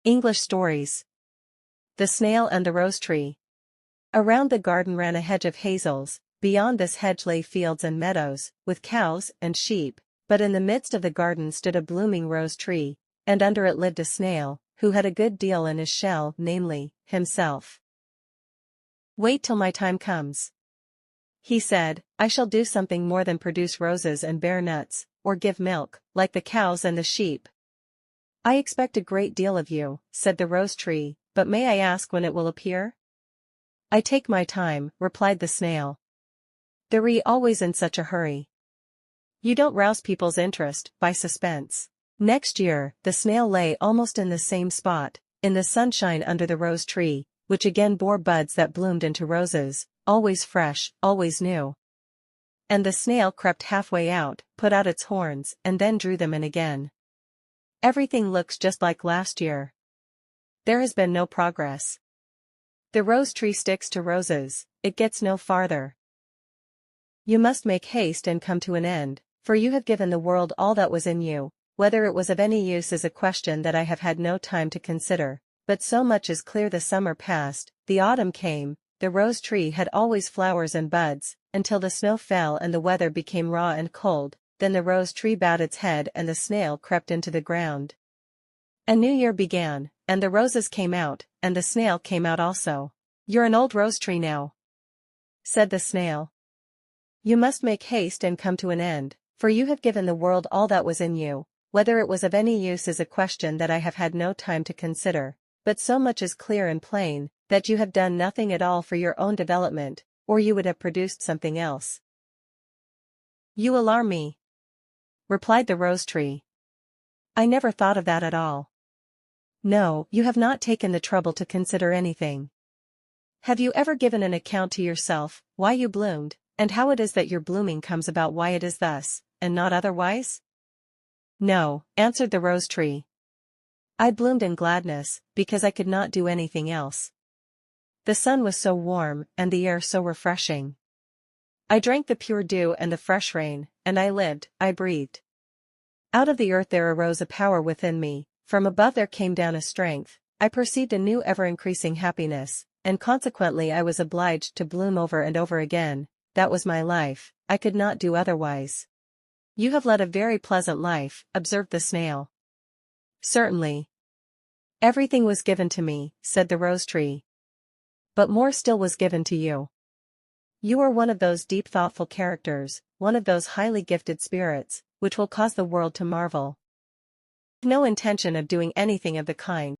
English stories. The Snail and the Rose Tree. Around the garden ran a hedge of hazels, beyond this hedge lay fields and meadows, with cows and sheep, but in the midst of the garden stood a blooming rose tree, and under it lived a snail, who had a good deal in his shell, namely, himself. "Wait till my time comes," he said. "I shall do something more than produce roses and bear nuts, or give milk, like the cows and the sheep." "I expect a great deal of you," said the rose tree, "but may I ask when it will appear?" "I take my time," replied the snail. "They're always in such a hurry. You don't rouse people's interest by suspense." Next year, the snail lay almost in the same spot, in the sunshine under the rose tree, which again bore buds that bloomed into roses, always fresh, always new. And the snail crept halfway out, put out its horns, and then drew them in again. "Everything looks just like last year. There has been no progress. The rose tree sticks to roses, it gets no farther. You must make haste and come to an end, for you have given the world all that was in you. Whether it was of any use is a question that I have had no time to consider, but so much is clear: the summer passed, the autumn came, the rose tree had always flowers and buds, until the snow fell and the weather became raw and cold. Then the rose tree bowed its head and the snail crept into the ground. A new year began, and the roses came out, and the snail came out also. "You're an old rose tree now," said the snail. "You must make haste and come to an end, for you have given the world all that was in you. Whether it was of any use is a question that I have had no time to consider, but so much is clear and plain, that you have done nothing at all for your own development, or you would have produced something else." "You alarm me," replied the rose tree. "I never thought of that at all." "No, you have not taken the trouble to consider anything. Have you ever given an account to yourself, why you bloomed, and how it is that your blooming comes about, why it is thus, and not otherwise?" "No," answered the rose tree. "I bloomed in gladness, because I could not do anything else. The sun was so warm, and the air so refreshing. I drank the pure dew and the fresh rain, and I lived, I breathed. Out of the earth there arose a power within me, from above there came down a strength, I perceived a new ever-increasing happiness, and consequently I was obliged to bloom over and over again. That was my life, I could not do otherwise." "You have led a very pleasant life," observed the snail. "Certainly. Everything was given to me," said the rose tree. "But more still was given to you. You are one of those deep thoughtful characters, one of those highly gifted spirits, which will cause the world to marvel." "No intention of doing anything of the kind,"